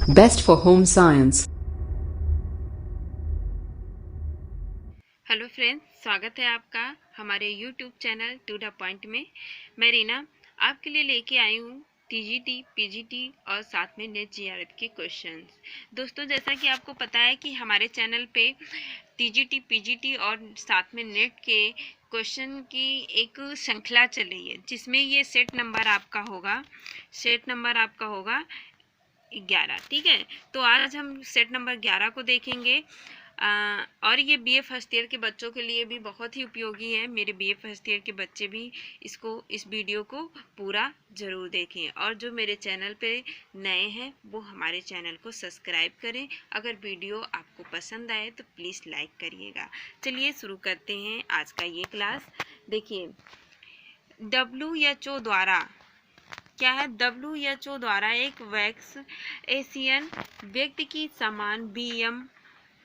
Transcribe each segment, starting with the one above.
Best for home science. Hello friends, स्वागत है आपका हमारे YouTube channel to the point में। मैं रीना आपके लिए लेके आई हूँ टीजीटी, पीजीटी और साथ में नेट जीआरएफ के क्वेश्चंस। दोस्तों, जैसा कि आपको पता है कि हमारे चैनल पे टीजीटी, पीजीटी और साथ में नेट के क्वेश्चन की एक श्रृंखला चल रही है, जिसमें ये सेट नंबर आपका होगा 11। ठीक है, तो आज हम सेट नंबर 11 को देखेंगे। और ये बीए फर्स्ट ईयर के बच्चों के लिए भी बहुत ही उपयोगी है। मेरे बीए फर्स्ट ईयर के बच्चे भी इस वीडियो को पूरा ज़रूर देखें, और जो मेरे चैनल पे नए हैं वो हमारे चैनल को सब्सक्राइब करें। अगर वीडियो आपको पसंद आए तो प्लीज़ लाइक करिएगा। चलिए शुरू करते हैं आज का ये क्लास। देखिए, WHO द्वारा क्या है, WHO द्वारा एक वैक्स एशियन व्यक्ति की समान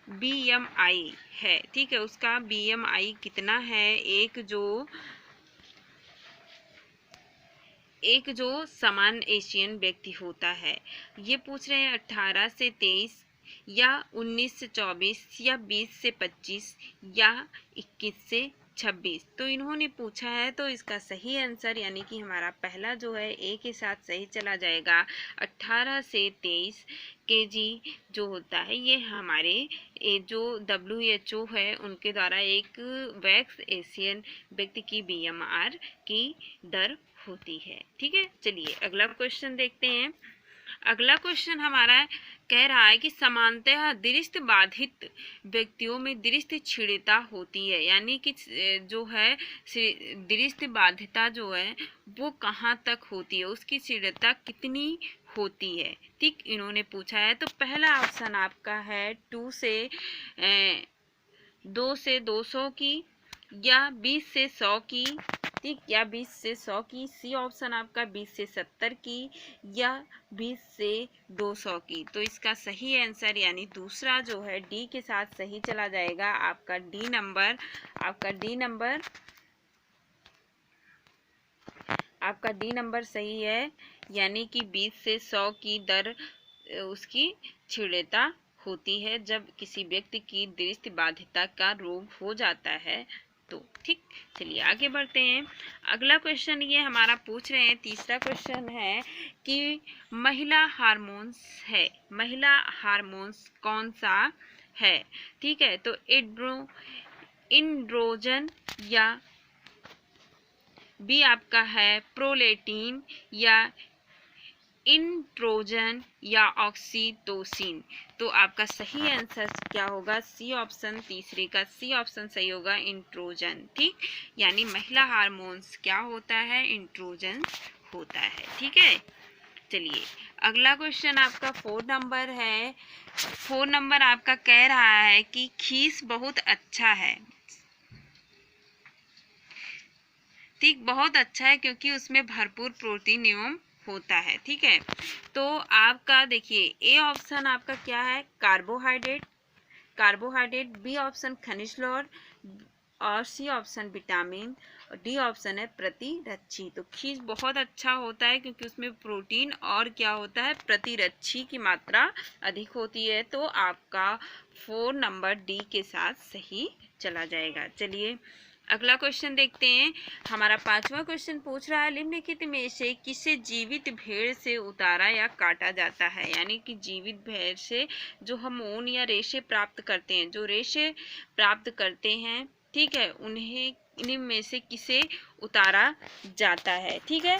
BMI है। ठीक है, उसका BMI कितना है? एक जो समान एशियन व्यक्ति होता है, ये पूछ रहे हैं 18 से 23 या 19 से 24 या 20 से 25 या 21 से 26। तो इन्होंने पूछा है, तो इसका सही आंसर यानी कि हमारा पहला जो है ए के साथ सही चला जाएगा। 18 से 23 केजी जो होता है, ये हमारे जो WHO है उनके द्वारा एक वैक्स एशियन व्यक्ति की BMR की दर होती है। ठीक है, चलिए अगला क्वेश्चन देखते हैं। अगला क्वेश्चन हमारा कह रहा है कि सामान्यतः दृष्टि बाधित व्यक्तियों में दृष्टि क्षीणता होती है, यानी कि जो है दृष्टि बाधिता जो है वो कहाँ तक होती है, उसकी क्षीणता कितनी होती है। ठीक, इन्होंने पूछा है। तो पहला ऑप्शन आपका है 2 से 200 की या 20 से 100 की। ठीक, या 20 से 100 की। सी ऑप्शन आपका 20 से 70 की या 20 से 200 की। तो इसका सही आंसर यानी दूसरा जो है डी के साथ सही चला जाएगा। आपका डी नंबर सही है, यानी कि 20 से 100 की दर उसकी क्षीणता होती है जब किसी व्यक्ति की दृष्टि बाधिता का रोग हो जाता है। तो ठीक, चलिए आगे बढ़ते हैं। अगला क्वेश्चन ये हमारा पूछ रहे हैं, तीसरा क्वेश्चन है कि महिला हार्मोन्स कौन सा है। ठीक है, तो इंड्रोजन या बी आपका है प्रोलेटिन या इंट्रोजन या ऑक्सीटोसिन। तो आपका सही आंसर क्या होगा? सी ऑप्शन, तीसरे का सी ऑप्शन सही होगा, इंट्रोजन। ठीक, यानी महिला हार्मोन्स क्या होता है? इंट्रोजन होता है। ठीक है, चलिए अगला क्वेश्चन आपका 4 नंबर है। 4 नंबर आपका कह रहा है कि खीस बहुत अच्छा है। ठीक, बहुत अच्छा है क्योंकि उसमें भरपूर प्रोटीन एवं होता है। ठीक है, तो आपका देखिए ए ऑप्शन आपका क्या है? कार्बोहाइड्रेट। बी ऑप्शन खनिज लवण और सी ऑप्शन विटामिन और डी ऑप्शन है प्रतिरक्षी। तो खीस बहुत अच्छा होता है क्योंकि उसमें प्रोटीन और क्या होता है? प्रतिरक्षी की मात्रा अधिक होती है। तो आपका 4 नंबर डी के साथ सही चला जाएगा। चलिए अगला क्वेश्चन देखते हैं। हमारा 5वां क्वेश्चन पूछ रहा है, निम्नलिखित में से किसे जीवित भेड़ से उतारा या काटा जाता है। यानी कि जीवित भेड़ से जो हम ऊन या रेशे प्राप्त करते हैं, ठीक है, उन्हें इनमें से किसे उतारा जाता है। ठीक है,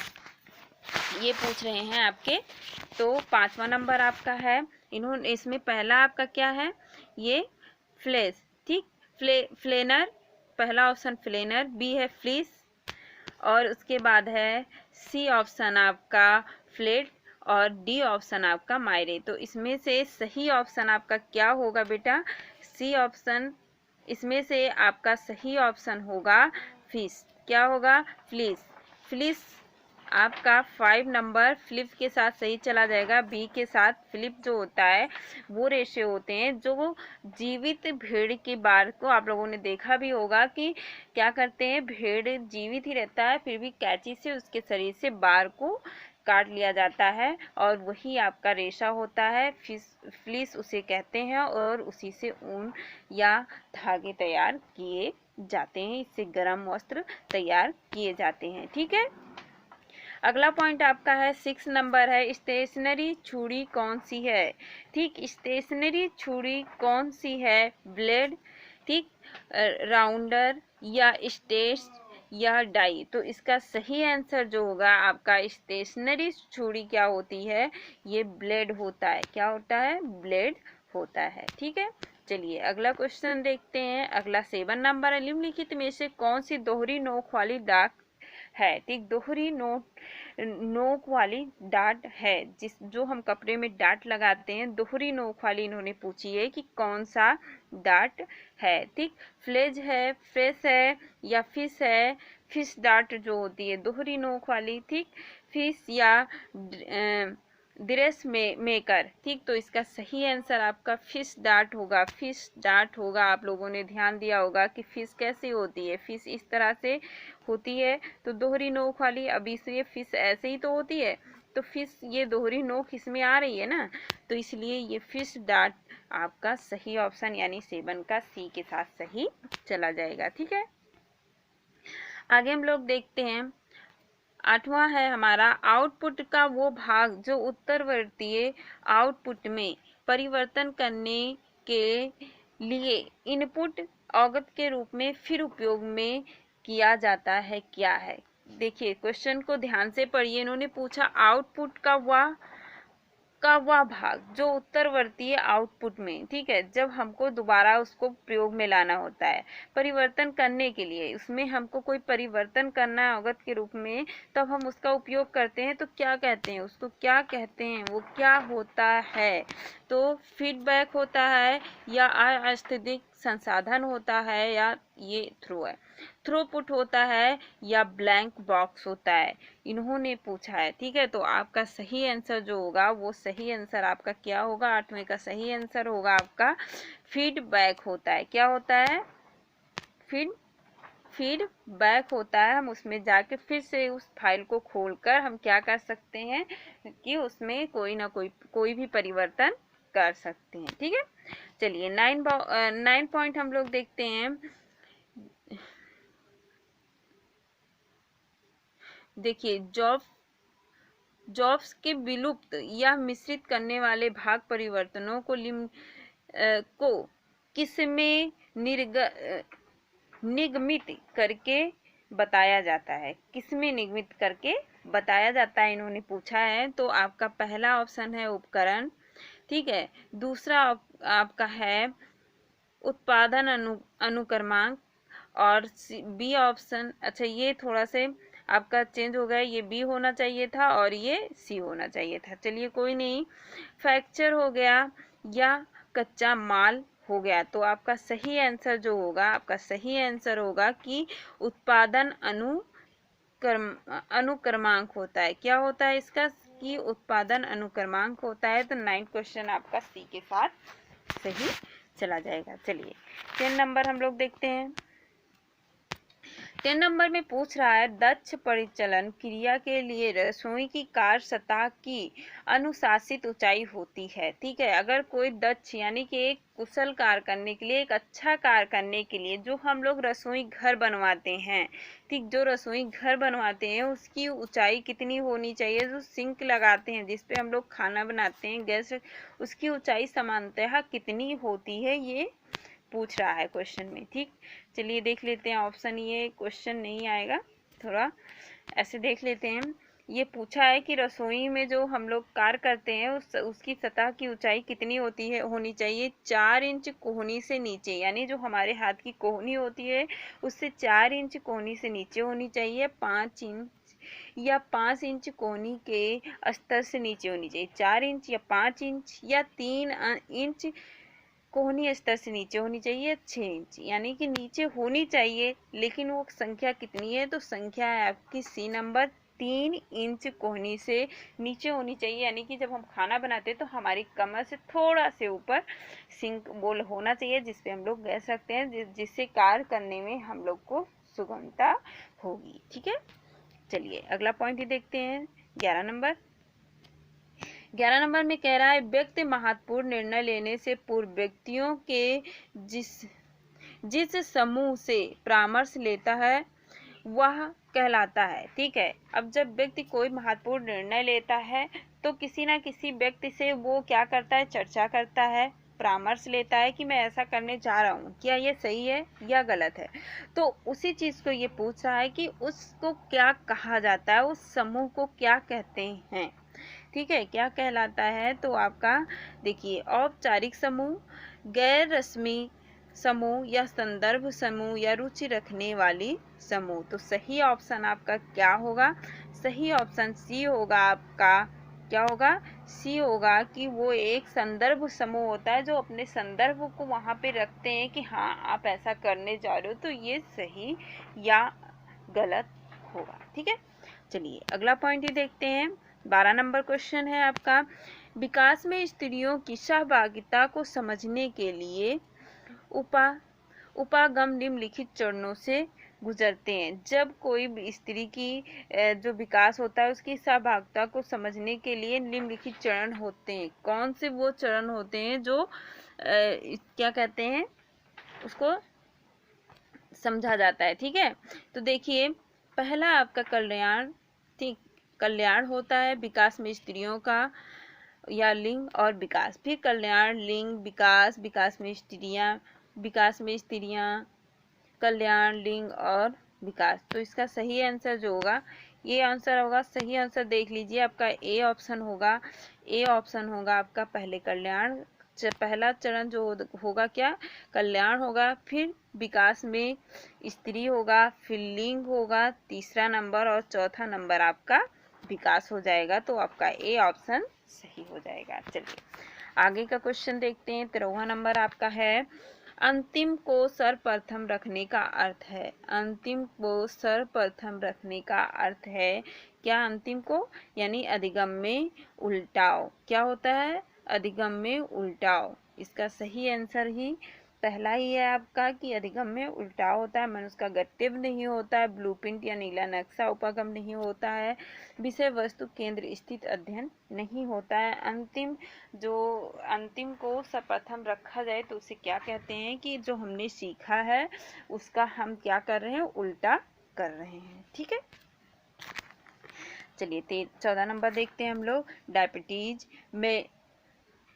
ये पूछ रहे हैं आपके। तो 5वां नंबर आपका है, इन्होंने इसमें पहला आपका क्या है? ये फ्लेस। ठीक, फ्लेनर, पहला ऑप्शन फ्लेनर, बी है फ्लीस और उसके बाद है सी ऑप्शन आपका फ्लेट और डी ऑप्शन आपका मायरे। तो इसमें से सही ऑप्शन आपका क्या होगा बेटा? C option. इसमें से आपका सही ऑप्शन होगा फिश। क्या होगा? फ्लिस आपका 5 नंबर फ्लिप के साथ सही चला जाएगा। बी के साथ फ्लिप जो होता है वो रेशे होते हैं जो जीवित भेड़ की बार को, आप लोगों ने देखा भी होगा कि क्या करते हैं, भेड़ जीवित ही रहता है फिर भी कैंची से उसके शरीर से बार को काट लिया जाता है और वही आपका रेशा होता है, फ्लीस उसे कहते हैं, और उसी से ऊन या धागे तैयार किए जाते हैं। इससे गर्म वस्त्र तैयार किए जाते हैं। ठीक है, अगला पॉइंट आपका है 6 नंबर है, स्टेशनरी छुरी कौन सी है। ठीक, स्टेशनरी छुरी कौन सी है, ब्लेड, ठीक, राउंडर या स्टेश या डाई। तो इसका सही आंसर जो होगा आपका स्टेशनरी छुरी क्या होती है, ये ब्लेड होता है। क्या होता है, ब्लेड होता है। ठीक है, चलिए अगला क्वेश्चन देखते हैं। अगला 7 नंबर है, निम्नलिखित में से कौन सी दोहरी नोक वाली डाक है। ठीक, दोहरी नोक वाली डाट है, जो हम कपड़े में डाट लगाते हैं, दोहरी नोक वाली इन्होंने पूछी है कि कौन सा डाट है। ठीक, फ्लेज है, फ्रेश है या फिश है। फिश डाट जो होती है दोहरी नोक वाली, ठीक, फिश या ड्रेस मेकर। ठीक, तो इसका सही आंसर आपका फिश डार्ट होगा। फिश डार्ट होगा। आप लोगों ने ध्यान दिया होगा कि फिश कैसी होती है, फिश इस तरह से होती है, तो दोहरी नोक वाली। अब इसलिए फिश ऐसे ही तो होती है, तो फिश ये दोहरी नोक इसमें आ रही है ना, तो इसलिए ये फिश डार्ट आपका सही ऑप्शन यानी 7 का सी के साथ सही चला जाएगा। ठीक है, आगे हम लोग देखते हैं। 8वां है हमारा, आउटपुट का वो भाग जो उत्तरवर्तीय आउटपुट में परिवर्तन करने के लिए इनपुट अवगत के रूप में फिर उपयोग में किया जाता है, क्या है। देखिए क्वेश्चन को ध्यान से पढ़िए। इन्होंने पूछा आउटपुट का वह भाग जो उत्तरवर्तीय आउटपुट में, ठीक है, जब हमको दोबारा उसको प्रयोग में लाना होता है परिवर्तन करने के लिए, उसमें हमको कोई परिवर्तन करना है अवगत के रूप में, तब हम उसका उपयोग करते हैं, तो क्या कहते हैं उसको, क्या कहते हैं, वो क्या होता है। तो फीडबैक होता है या अस्थायी संसाधन होता है या ये थ्रो है, थ्रूपुट होता है या ब्लैंक बॉक्स होता है, इन्होंने पूछा है। ठीक है, तो आपका सही आंसर जो होगा वो सही आंसर आपका क्या होगा, 8वें का सही आंसर होगा आपका फीडबैक होता है। क्या होता है, फीडबैक होता है। हम उसमें जाके फिर से उस फाइल को खोलकर हम क्या कर सकते हैं कि उसमें कोई भी परिवर्तन कर सकते हैं। ठीक है, चलिए 9 पॉइंट हम लोग देखते हैं। देखिए जॉब्स के विलुप्त या मिश्रित करने वाले भाग परिवर्तनों को किसमें निगमित करके बताया जाता है, किसमें निगमित करके बताया जाता है, इन्होंने पूछा है। तो आपका पहला ऑप्शन है उपकरण, ठीक है, दूसरा आपका है उत्पादन अनुक्रमांक, और बी ऑप्शन, अच्छा ये थोड़ा से आपका चेंज हो गया, ये बी होना चाहिए था और ये सी होना चाहिए था, चलिए कोई नहीं। फ्रैक्चर हो गया या कच्चा माल हो गया। तो आपका सही आंसर जो होगा, आपका सही आंसर होगा कि उत्पादन अनुक्रमांक होता है। क्या होता है इसका, कि उत्पादन अनुक्रमांक होता है। तो 9 क्वेश्चन आपका सी के साथ सही चला जाएगा। चलिए 10 नंबर हम लोग देखते हैं। 10 नंबर में पूछ रहा है, दक्ष परिचलन क्रिया के लिए रसोई की कार्य सतह की अनुशासित ऊंचाई होती है। ठीक है, अगर कोई दक्ष यानी कि एक कुशल कार्य करने के लिए, एक अच्छा कार्य करने के लिए जो हम लोग रसोई घर बनवाते हैं, ठीक, जो रसोई घर बनवाते हैं उसकी ऊंचाई कितनी होनी चाहिए, जो सिंक लगाते हैं जिस पे हम लोग खाना बनाते हैं, गैस, उसकी ऊंचाई सामान्यतः कितनी होती है, ये पूछ रहा है क्वेश्चन में। ठीक, चलिए देख लेते हैं ऑप्शन, ये क्वेश्चन नहीं आएगा, थोड़ा ऐसे देख लेते हैं। ये पूछा है कि रसोई में जो हम लोग कार्य करते हैं उसकी सतह की ऊंचाई कितनी होनी चाहिए, 4 इंच कोहनी से नीचे, यानी जो हमारे हाथ की कोहनी होती है उससे 4 इंच कोहनी से नीचे होनी चाहिए, 5 इंच या 5 इंच कोहनी के स्तर से नीचे होनी चाहिए, 4 इंच या 5 इंच या 3 इंच कोहनी स्तर से नीचे होनी चाहिए, 6 इंच, यानी कि नीचे होनी चाहिए, लेकिन वो संख्या कितनी है, तो संख्या है आपकी सी नंबर, 3 इंच कोहनी से नीचे होनी चाहिए, यानी कि जब हम खाना बनाते हैं तो हमारी कमर से थोड़ा से ऊपर सिंक बोल होना चाहिए जिसपे हम लोग गैस रखते हैं, जिससे कार्य करने में हम लोग को सुगमता होगी। ठीक है, चलिए अगला पॉइंट ही देखते हैं। 11 नंबर में कह रहा है व्यक्ति महत्वपूर्ण निर्णय लेने से पूर्व व्यक्तियों के जिस समूह से परामर्श लेता है वह कहलाता है। ठीक है, अब जब व्यक्ति कोई महत्वपूर्ण निर्णय लेता है तो किसी ना किसी व्यक्ति से वो क्या करता है, चर्चा करता है, परामर्श लेता है कि मैं ऐसा करने जा रहा हूँ, क्या ये सही है या गलत है। तो उसी चीज को ये पूछ रहा है कि उसको क्या कहा जाता है, उस समूह को क्या कहते हैं। ठीक है, क्या कहलाता है, तो आपका देखिए औपचारिक समूह, गैर रस्मी समूह या संदर्भ समूह या रुचि रखने वाली समूह। तो सही ऑप्शन आपका क्या होगा, सही ऑप्शन सी होगा आपका। क्या होगा, सी होगा कि वो एक संदर्भ समूह होता है जो अपने संदर्भ को वहां पे रखते हैं कि हाँ आप ऐसा करने जा रहे हो, तो ये सही या गलत होगा। ठीक है, चलिए अगला पॉइंट ही देखते हैं। 12 नंबर क्वेश्चन है आपका, विकास में स्त्रियों की सहभागिता को समझने के लिए उपागम निम्नलिखित चरणों से गुजरते हैं। जब कोई भी स्त्री की जो विकास होता है उसकी सहभागिता को समझने के लिए निम्नलिखित चरण होते हैं। कौन से वो चरण होते हैं जो क्या कहते हैं, उसको समझा जाता है। ठीक है, तो देखिए पहला आपका कल्याण। ठीक, कल्याण होता है विकास में स्त्रियों का या लिंग और विकास, फिर कल्याण, लिंग, विकास, विकास में स्त्रियां, कल्याण, लिंग और विकास। तो इसका सही आंसर जो होगा ये आंसर होगा। सही आंसर देख लीजिए आपका ए ऑप्शन होगा। ए ऑप्शन होगा आपका पहले कल्याण, पहला चरण जो होगा क्या, कल्याण होगा, फिर विकास में स्त्री होगा, फिर लिंग होगा तीसरा नंबर, और चौथा नंबर आपका विकास हो जाएगा। तो आपका ए ऑप्शन सही हो जाएगा। चलिए आगे का क्वेश्चन देखते हैं। 13वां नंबर आपका है, अंतिम को सर्वप्रथम रखने का अर्थ है। अंतिम को सर्वप्रथम रखने का अर्थ है क्या, अंतिम को यानी अधिगम में उल्टाव। क्या होता है, अधिगम में उल्टाव। इसका सही आंसर ही पहला ही है आपका कि अधिगम में उल्टाव होता है। मनुष्य का गत्यव नहीं होता है, ब्लूप्रिंट या नीला नक्शा उपागम नहीं होता है, विषय वस्तु केंद्र स्थित अध्ययन नहीं होता है। अंतिम को सर्वप्रथम रखा जाए तो उसे क्या कहते हैं कि जो हमने सीखा है उसका हम क्या कर रहे हैं, उल्टा कर रहे हैं। ठीक है, चलिए 14 नंबर देखते हैं हम लोग, डायबिटीज में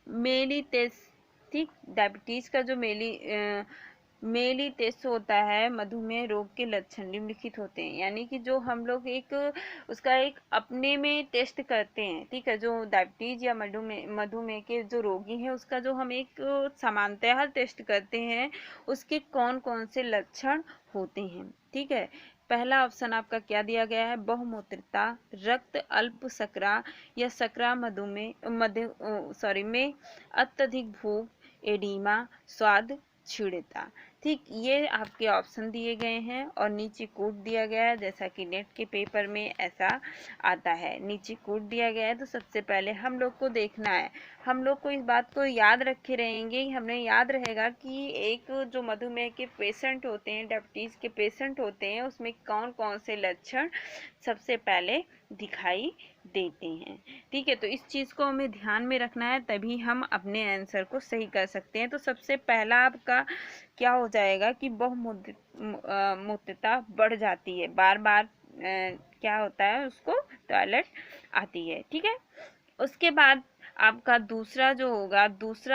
मेलिटेस। ठीक, डायबिटीज का जो मेलिटेस होता है, मधुमेह रोग के लक्षण निम्नलिखित होते हैं। यानी कि जो हम लोग उसका एक अपने में टेस्ट करते हैं। ठीक है, जो डायबिटीज या मधुमेह के जो रोगी हैं उसका जो हम एक समानतः टेस्ट करते हैं, उसके कौन कौन से लक्षण होते हैं। ठीक है, पहला ऑप्शन आपका क्या दिया गया है, बहुमूत्रता, रक्त अल्प शर्करा या शर्करा मधुमेह में अत्यधिक भूख, एडीमा, स्वाद क्षीणता। ठीक, ये आपके ऑप्शन दिए गए हैं और नीचे कोड दिया गया है, जैसा कि नेट के पेपर में ऐसा आता है, नीचे कोड दिया गया है। तो सबसे पहले हम लोग को देखना है, हम लोग को इस बात को याद रखे रहेंगे, हमें याद रहेगा कि एक जो मधुमेह के पेशेंट होते हैं, डायबिटीज के पेशेंट होते हैं, उसमें कौन कौन से लक्षण सबसे पहले दिखाई देते हैं। ठीक है, तो इस चीज को हमें ध्यान में रखना है, तभी हम अपने आंसर को सही कर सकते हैं। तो सबसे पहला आपका क्या हो जाएगा कि बहुमूत्रता बढ़ जाती है, बार बार क्या होता है, उसको टॉयलेट आती है। ठीक है, उसके बाद आपका दूसरा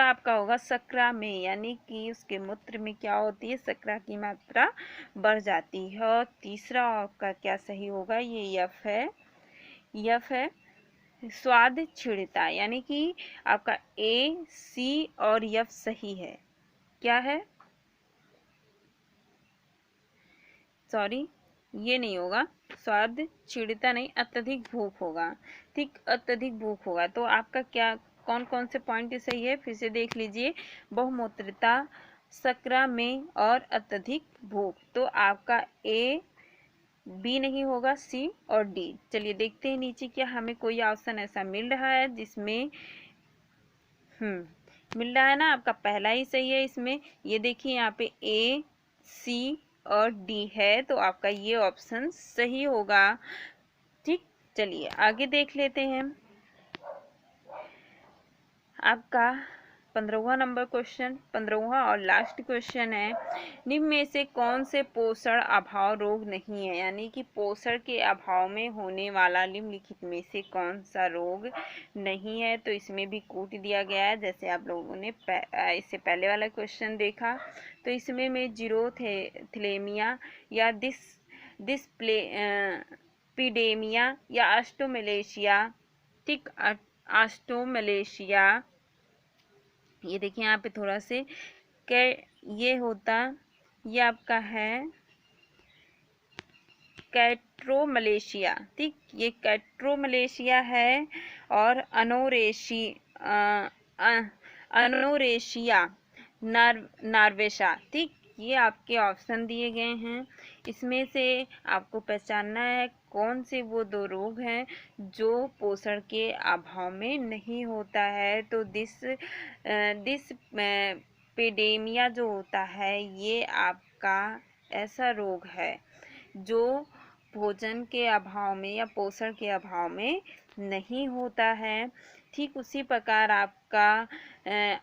आपका होगा शर्करा में, यानी कि उसके मूत्र में क्या होती है, शर्करा की मात्रा बढ़ जाती है। और तीसरा आपका क्या सही होगा, ये यफ है स्वाद क्षीणता, यानी कि आपका ए, सी और यफ सही है। क्या है, सॉरी ये नहीं होगा, स्वाद क्षीणता नहीं, अत्यधिक भूख होगा। ठीक, अत्यधिक भूख होगा। तो आपका क्या कौन कौन से पॉइंट सही है, फिर से देख लीजिए, बहुमूत्रता, शर्करा में और अत्यधिक भूख। तो आपका ए, बी नहीं होगा, सी और डी। चलिए देखते हैं नीचे क्या हमें कोई ऑप्शन ऐसा मिल रहा है जिसमें मिल रहा है ना, आपका पहला ही सही है इसमें। ये देखिए यहाँ पे ए, सी और डी है, तो आपका ये ऑप्शन सही होगा। ठीक, चलिए आगे देख लेते हैं। आपका 15वां नंबर क्वेश्चन, 15वां और लास्ट क्वेश्चन है, निम्न में से कौन से पोषण अभाव रोग नहीं है, यानी कि पोषण के अभाव में होने वाला निम्नलिखित में से कौन सा रोग नहीं है। तो इसमें भी कूट दिया गया है, जैसे आप लोगों ने इससे पहले वाला क्वेश्चन देखा। तो इसमें में जीरोथैलेमिया या डिस्प्लेपिडेमिया या ऑस्टोमलेशिया, ठीक, ऑस्टोमलेशिया, ये देखिए यहाँ पे थोड़ा से ये होता, ये आपका है कैट्रोमलेशिया, ठीक, ये कैट्रोमलेशिया है। और अनोरेशिया नार्वेशा, ठीक, ये आपके ऑप्शन दिए गए हैं। इसमें से आपको पहचानना है कौन से वो दो रोग हैं जो पोषण के अभाव में नहीं होता है। तो डिस्पेडेमिया जो होता है ये आपका ऐसा रोग है जो भोजन के अभाव में या पोषण के अभाव में नहीं होता है। ठीक उसी प्रकार आपका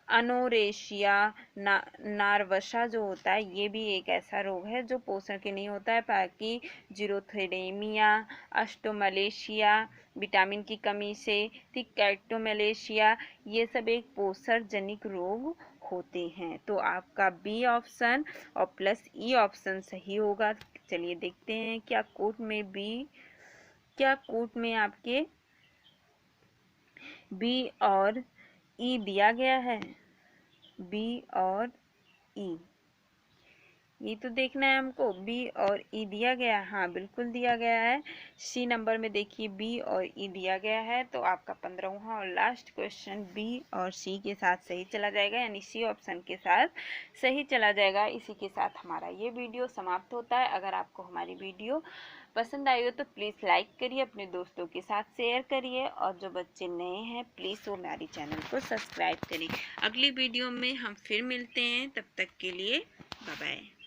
अनोरेशिया नार्वसा जो होता है ये भी एक ऐसा रोग है जो पोषण के नहीं होता है। बाकी जीरोथैलेमिया, ऑस्टोमलेशिया विटामिन की कमी से, ठीक, कैट्रोमलेशिया, ये सब एक पोषण जनित रोग होते हैं। तो आपका बी ऑप्शन और प्लस ई ऑप्शन सही होगा। चलिए देखते हैं क्या कोट में आपके बी और ई दिया गया है। बी और ई, ये तो देखना है हमको, बी और ई दिया गया है, हाँ बिल्कुल दिया गया है। सी नंबर में देखिए बी और ई दिया गया है। तो आपका 15वां और लास्ट क्वेश्चन बी और सी के साथ सही चला जाएगा, यानी सी ऑप्शन के साथ सही चला जाएगा। इसी के साथ हमारा ये वीडियो समाप्त होता है। अगर आपको हमारी वीडियो पसंद आई हो तो प्लीज़ लाइक करिए, अपने दोस्तों के साथ शेयर करिए, और जो बच्चे नए हैं प्लीज़ वो हमारी चैनल को सब्सक्राइब करिए। अगली वीडियो में हम फिर मिलते हैं, तब तक के लिए बाय बाय।